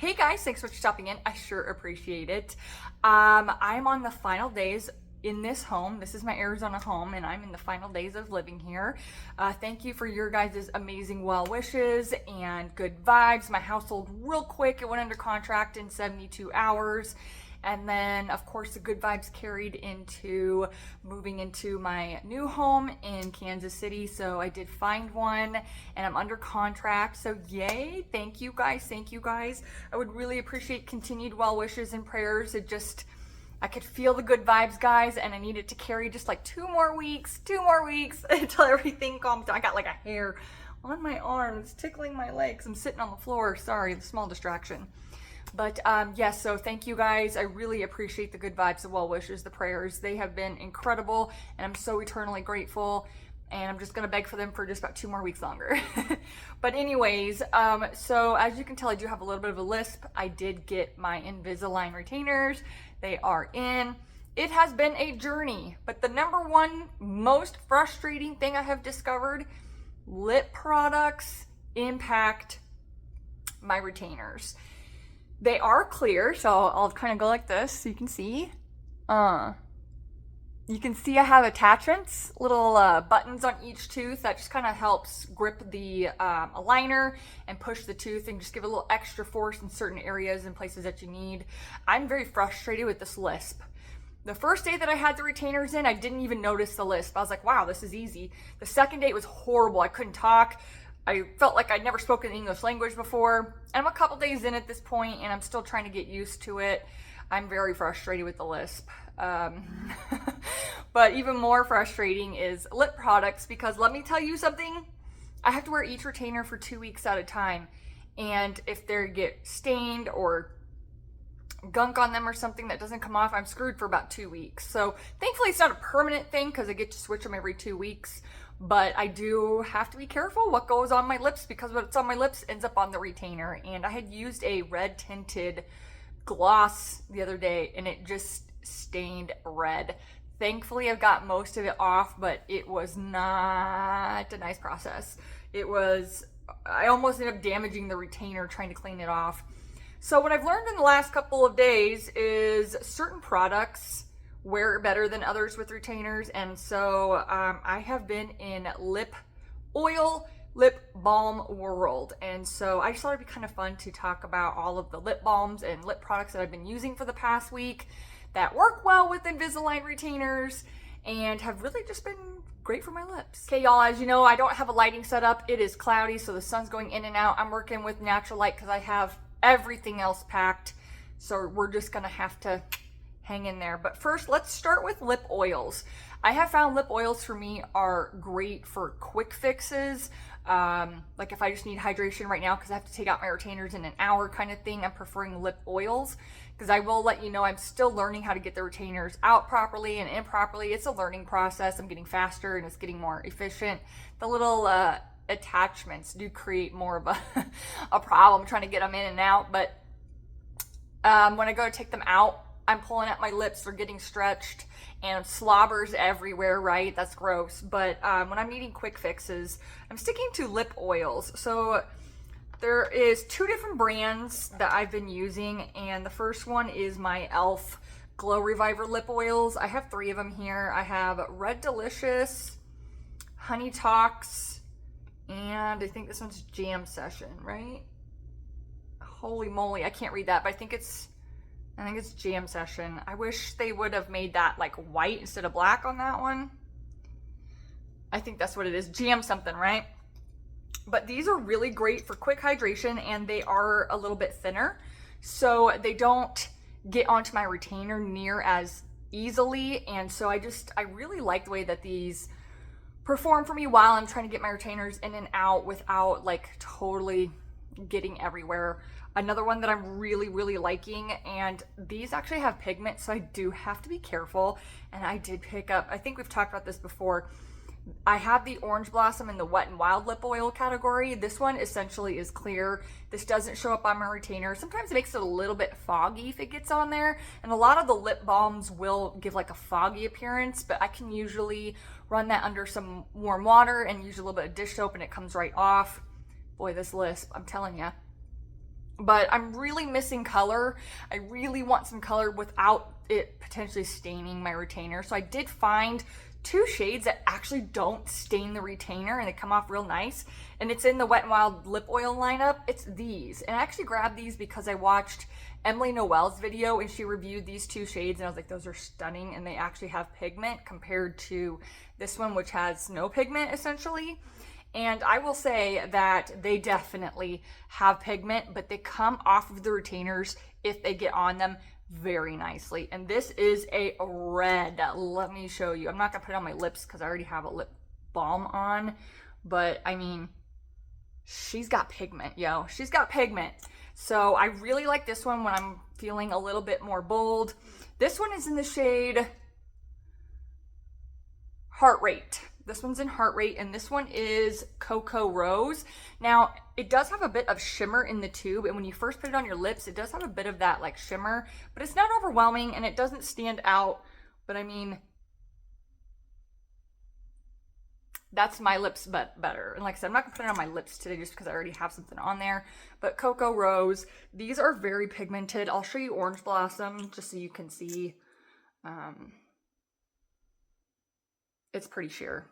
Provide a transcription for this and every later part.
hey guys, thanks for stopping in. I sure appreciate it. I'm on the final days in this home. This is my Arizona home, and I'm in the final days of living here. Thank you for your guys' amazing well wishes and good vibes. My house sold real quick. It went under contract in 72 hours. And then, of course, the good vibes carried into moving into my new home in Kansas City. So I did find one, and I'm under contract. So yay. Thank you guys. Thank you guys. I would really appreciate continued well wishes and prayers. I could feel the good vibes, guys, and I needed to carry just like 2 more weeks until everything calms down. I got like a hair on my arm. It's tickling my legs. I'm sitting on the floor. Sorry, small distraction. But yes, so thank you guys. I really appreciate the good vibes, the well wishes, the prayers. They have been incredible, and I'm so eternally grateful. And I'm just gonna beg for them for just about 2 more weeks longer. But anyways, so as you can tell, I do have a little bit of a lisp. I did get my Invisalign retainers. They are in. It has been a journey, but the number one most frustrating thing I have discovered, lip products impact my retainers. They are clear, so I'll kind of go like this so you can see. You can see I have attachments, little buttons on each tooth that just kind of helps grip the aligner and push the tooth and just give a little extra force in certain areas and places that you need. I'm very frustrated with this lisp. The first day that I had the retainers in, I didn't even notice the lisp. I was like, wow, this is easy. The second day it was horrible. I couldn't talk. I felt like I'd never spoken the English language before. And I'm a couple days in at this point, and I'm still trying to get used to it. I'm very frustrated with the lisp. But even more frustrating is lip products, because let me tell you something. I have to wear each retainer for 2 weeks at a time. And if they get stained or gunk on them or something that doesn't come off, I'm screwed for about 2 weeks. So thankfully it's not a permanent thing because I get to switch them every 2 weeks. But I do have to be careful what goes on my lips, because what's on my lips ends up on the retainer. And I had used a red tinted gloss the other day, and it just stained red. Thankfully, I've got most of it off, but it was not a nice process. I almost ended up damaging the retainer trying to clean it off. So what I've learned in the last couple of days is certain products wear better than others with retainers. And so I have been in lip balm world. And so I just thought it'd be kind of fun to talk about all of the lip balms and lip products that I've been using for the past week that work well with Invisalign retainers and have really just been great for my lips. Okay, y'all, as you know, I don't have a lighting set up. It is cloudy, so the sun's going in and out. I'm working with natural light because I have everything else packed. So we're just gonna have to hang in there. But first, let's start with lip oils. I have found lip oils for me are great for quick fixes. Like if I just need hydration right now because I have to take out my retainers in an hour kind of thing, I'm preferring lip oils, because I will let you know I'm still learning how to get the retainers out properly and in properly. It's a learning process. I'm getting faster and it's getting more efficient. The little attachments do create more of a problem trying to get them in and out. But when I go to take them out, I'm pulling at my lips, they're getting stretched, and slobbers everywhere, right? That's gross. But when I'm needing quick fixes, I'm sticking to lip oils. So there is 2 different brands that I've been using, and the first one is my e.l.f. Glow Reviver lip oils. I have 3 of them here. I have Red Delicious, Honey Talks, and I think this one's Jam Session, right? Holy moly, I can't read that, but I think it's Jam Session. I wish they would have made that like white instead of black on that one. I think that's what it is. Jam something, right? But these are really great for quick hydration, and they are a little bit thinner, so they don't get onto my retainer near as easily. And so I really like the way that these perform for me while I'm trying to get my retainers in and out without like totally getting everywhere. Another one that I'm really, really liking, and these actually have pigment, so I do have to be careful. And I did pick up, I think we've talked about this before, I have the Orange Blossom in the Wet and Wild lip oil category. This one essentially is clear. This doesn't show up on my retainer. Sometimes it makes it a little bit foggy if it gets on there, and a lot of the lip balms will give like a foggy appearance, but I can usually run that under some warm water and use a little bit of dish soap and it comes right off. Boy, this lisp, I'm telling you. but I'm really missing color. I really want some color without it potentially staining my retainer. So I did find two shades that actually don't stain the retainer and they come off real nice. And it's in the Wet n Wild lip oil lineup. It's these. And I actually grabbed these because I watched Emily Noel's video and she reviewed these two shades and I was like, those are stunning, and they actually have pigment compared to this one, which has no pigment essentially. And I will say that they definitely have pigment, but they come off of the retainers if they get on them very nicely. And this is a red. Let me show you. I'm not gonna put it on my lips because I already have a lip balm on, but I mean, she's got pigment, yo. She's got pigment. So I really like this one when I'm feeling a little bit more bold. This one is in the shade Heart Rate. This one's in Heart Rate, and this one is Cocoa Rose. Now, it does have a bit of shimmer in the tube, and when you first put it on your lips, it does have a bit of that like shimmer, but it's not overwhelming and it doesn't stand out. But I mean, that's my lips but better. And like I said, I'm not gonna put it on my lips today just because I already have something on there. But Cocoa Rose, these are very pigmented. I'll show you Orange Blossom just so you can see. It's pretty sheer.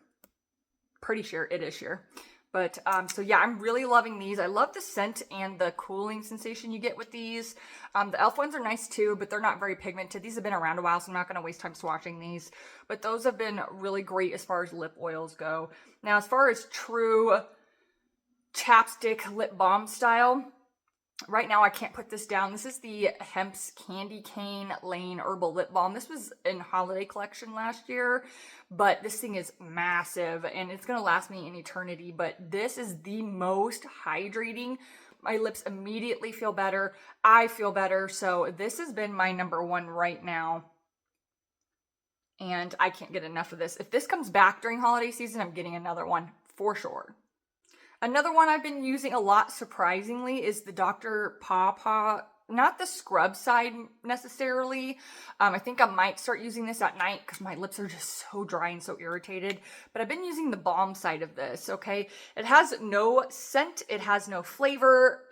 Pretty sheer. It is sheer. But so yeah, I'm really loving these. I love the scent and the cooling sensation you get with these. The e.l.f. ones are nice too, but they're not very pigmented. These have been around a while, so I'm not going to waste time swatching these. But those have been really great as far as lip oils go. Now, as far as true chapstick lip balm style, right now I can't put this down. This is the Hemp's Candy Cane Lane Herbal Lip Balm. This was in holiday collection last year, but this thing is massive and it's gonna last me an eternity. But this is the most hydrating. My lips immediately feel better. I feel better. So this has been my number one right now. And I can't get enough of this. If this comes back during holiday season, I'm getting another one for sure. Another one I've been using a lot, surprisingly, is the Dr. Pawpaw, not the scrub side necessarily. I think I might start using this at night because my lips are just so dry and so irritated. But I've been using the balm side of this, okay? It has no scent. It has no flavor.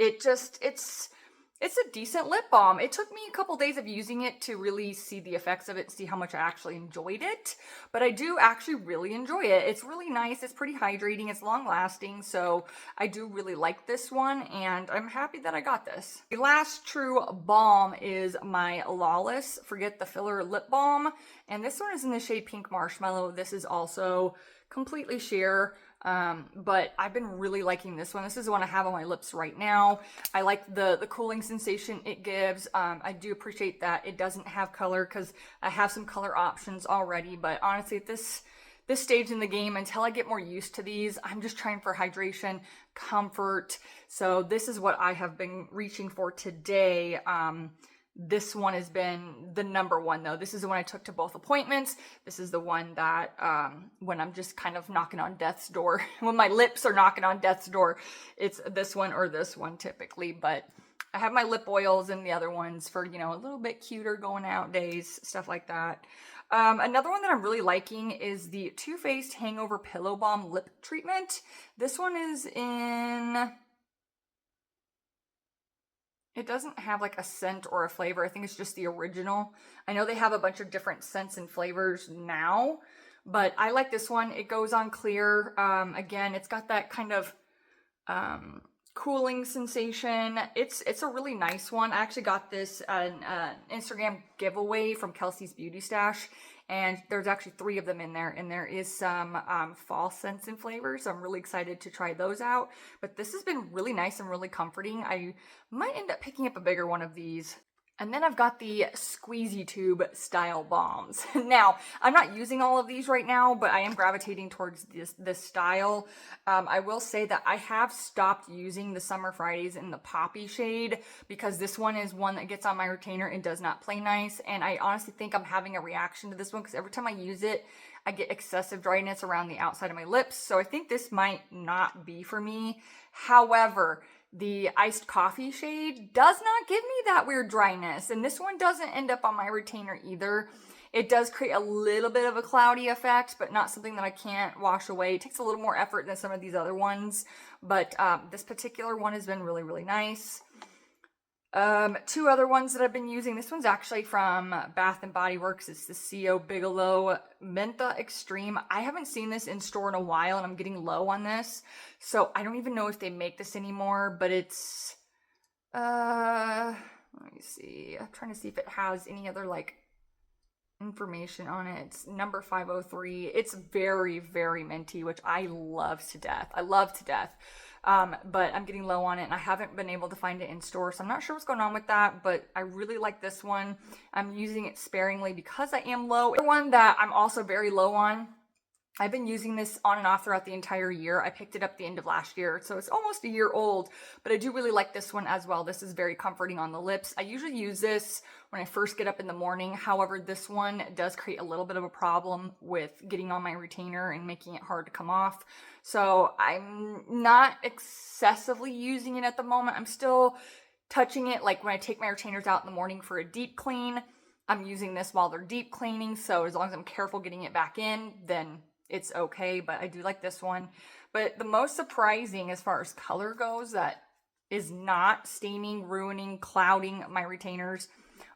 It's a decent lip balm. It took me a couple days of using it to really see the effects of it, see how much I actually enjoyed it. But I do actually really enjoy it. It's really nice. It's pretty hydrating. It's long lasting. So I do really like this one and I'm happy that I got this. The last true balm is my Lawless Forget the Filler Lip Balm. And this one is in the shade Pink Marshmallow. This is also completely sheer. But I've been really liking this one. This is the one I have on my lips right now. I like the cooling sensation it gives. I do appreciate that it doesn't have color because I have some color options already. But honestly, at this stage in the game, until I get more used to these, I'm just trying for hydration, comfort. So this is what I have been reaching for today. This one has been the number one though. This is the one I took to both appointments. This is the one that when I'm just kind of knocking on death's door, when my lips are knocking on death's door, it's this one or this one typically. But I have my lip oils and the other ones for, you know, a little bit cuter going out days, stuff like that. Another one that I'm really liking is the Too Faced Hangover Pillow Balm Lip Treatment. This one is in... It doesn't have like a scent or a flavor. I think it's just the original. I know they have a bunch of different scents and flavors now, but I like this one. It goes on clear. Again, it's got that kind of cooling sensation. It's a really nice one. I actually got this an Instagram giveaway from Kelsey's Beauty Stash, and there's actually 3 of them in there, and there is some fall scents and flavors, so I'm really excited to try those out. But this has been really nice and really comforting. I might end up picking up a bigger one of these. And then I've got the Squeezy Tube style balms. Now, I'm not using all of these right now, but I am gravitating towards this style. I will say that I have stopped using the Summer Fridays in the Poppy shade because this one is one that gets on my retainer and does not play nice. And I honestly think I'm having a reaction to this one because every time I use it, I get excessive dryness around the outside of my lips. So I think this might not be for me. However, the Iced Coffee shade does not give me that weird dryness, and this one doesn't end up on my retainer either. It does create a little bit of a cloudy effect, but not something that I can't wash away. It takes a little more effort than some of these other ones, but this particular one has been really, really nice. Two other ones that I've been using. This one's actually from Bath and Body Works. It's the CO Bigelow Mentha Extreme. I haven't seen this in store in a while, and I'm getting low on this. So I don't even know if they make this anymore, but it's, let me see. I'm trying to see if it has any other, like, information on it. It's number 503. It's very, very minty, which I love to death. I love to death. But I'm getting low on it and I haven't been able to find it in store. So I'm not sure what's going on with that, but I really like this one. I'm using it sparingly because I am low. The one that I'm also very low on, I've been using this on and off throughout the entire year. I picked it up the end of last year, so it's almost a year old, but I do really like this one as well. This is very comforting on the lips. I usually use this when I first get up in the morning. However, this one does create a little bit of a problem with getting on my retainer and making it hard to come off. So I'm not excessively using it at the moment. I'm still touching it, like when I take my retainers out in the morning for a deep clean, I'm using this while they're deep cleaning. So as long as I'm careful getting it back in, then it's okay, but I do like this one. But the most surprising as far as color goes that is not staining, ruining, clouding my retainers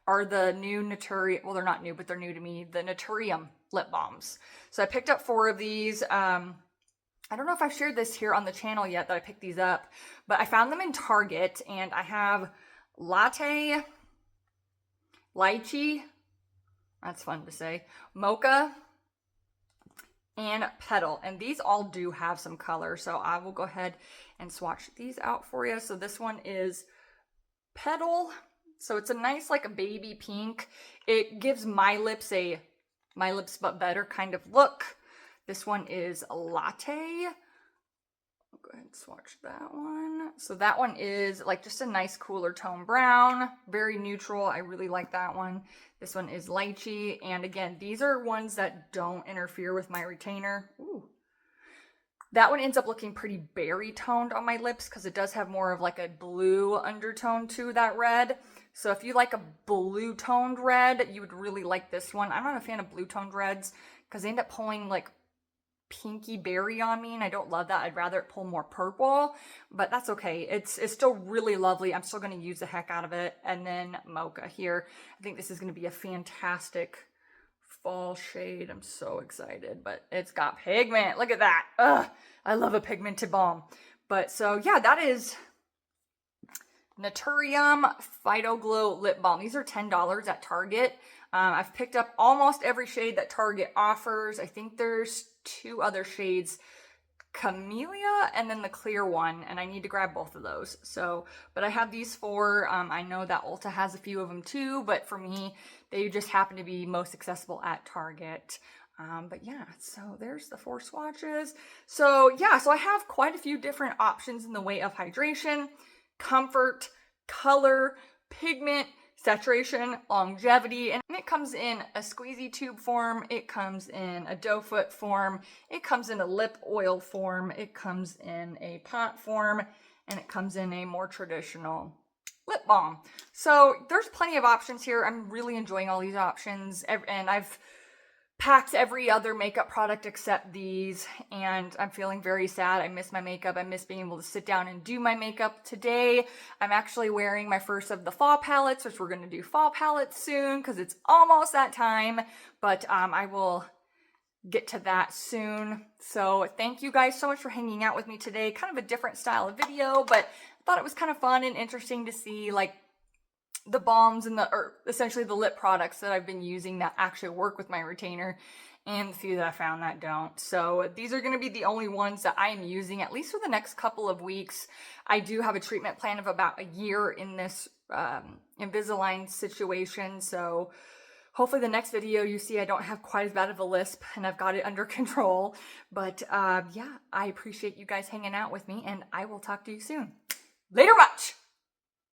are the new Naturium, well, they're not new, but they're new to me, the Naturium lip balms. So I picked up 4 of these. I don't know if I've shared this here on the channel yet that I picked these up, but I found them in Target, and I have latte, lychee, that's fun to say, mocha, and petal, and these all do have some color, so I will go ahead and swatch these out for you. So this one is petal, so it's a nice, like a baby pink. It gives my lips a my lips but better kind of look. This one is latte. I'll go ahead and swatch that one. So that one is like just a nice cooler tone brown, very neutral. I really like that one. This one is lychee, and again, these are ones that don't interfere with my retainer. Ooh. That one ends up looking pretty berry toned on my lips because it does have more of like a blue undertone to that red. So if you like a blue toned red, you would really like this one. I'm not a fan of blue toned reds because they end up pulling like pinky berry on me, and I don't love that. I'd rather it pull more purple, but that's okay. It's still really lovely. I'm still going to use the heck out of it. And then mocha here. I think this is going to be a fantastic fall shade. I'm so excited, but it's got pigment. Look at that. Ugh, I love a pigmented balm. But so yeah, that is Naturium Phyto Glow Lip Balm. These are $10 at Target. I've picked up almost every shade that Target offers. I think there's 2 other shades, Camellia and then the clear one, and I need to grab both of those. So, but I have these 4. I know that Ulta has a few of them too, but for me, they just happen to be most accessible at Target. But yeah, so there's the 4 swatches. So yeah, so I have quite a few different options in the way of hydration, comfort, color, pigment, saturation, longevity, and it comes in a squeezy tube form, it comes in a doe foot form, it comes in a lip oil form, it comes in a pot form, and it comes in a more traditional lip balm. So there's plenty of options here. I'm really enjoying all these options, and I've packed every other makeup product except these, and I'm feeling very sad. I miss my makeup. I miss being able to sit down and do my makeup. Today, I'm actually wearing my first of the fall palettes, which we're going to do fall palettes soon because it's almost that time, but I will get to that soon. So thank you guys so much for hanging out with me today. Kind of a different style of video, but I thought it was kind of fun and interesting to see like the balms and or essentially the lip products that I've been using that actually work with my retainer, and the few that I found that don't. So these are going to be the only ones that I am using at least for the next couple of weeks. I do have a treatment plan of about a year in this Invisalign situation, so hopefully the next video you see I don't have quite as bad of a lisp and I've got it under control. But yeah, I appreciate you guys hanging out with me, and I will talk to you soon. Later much!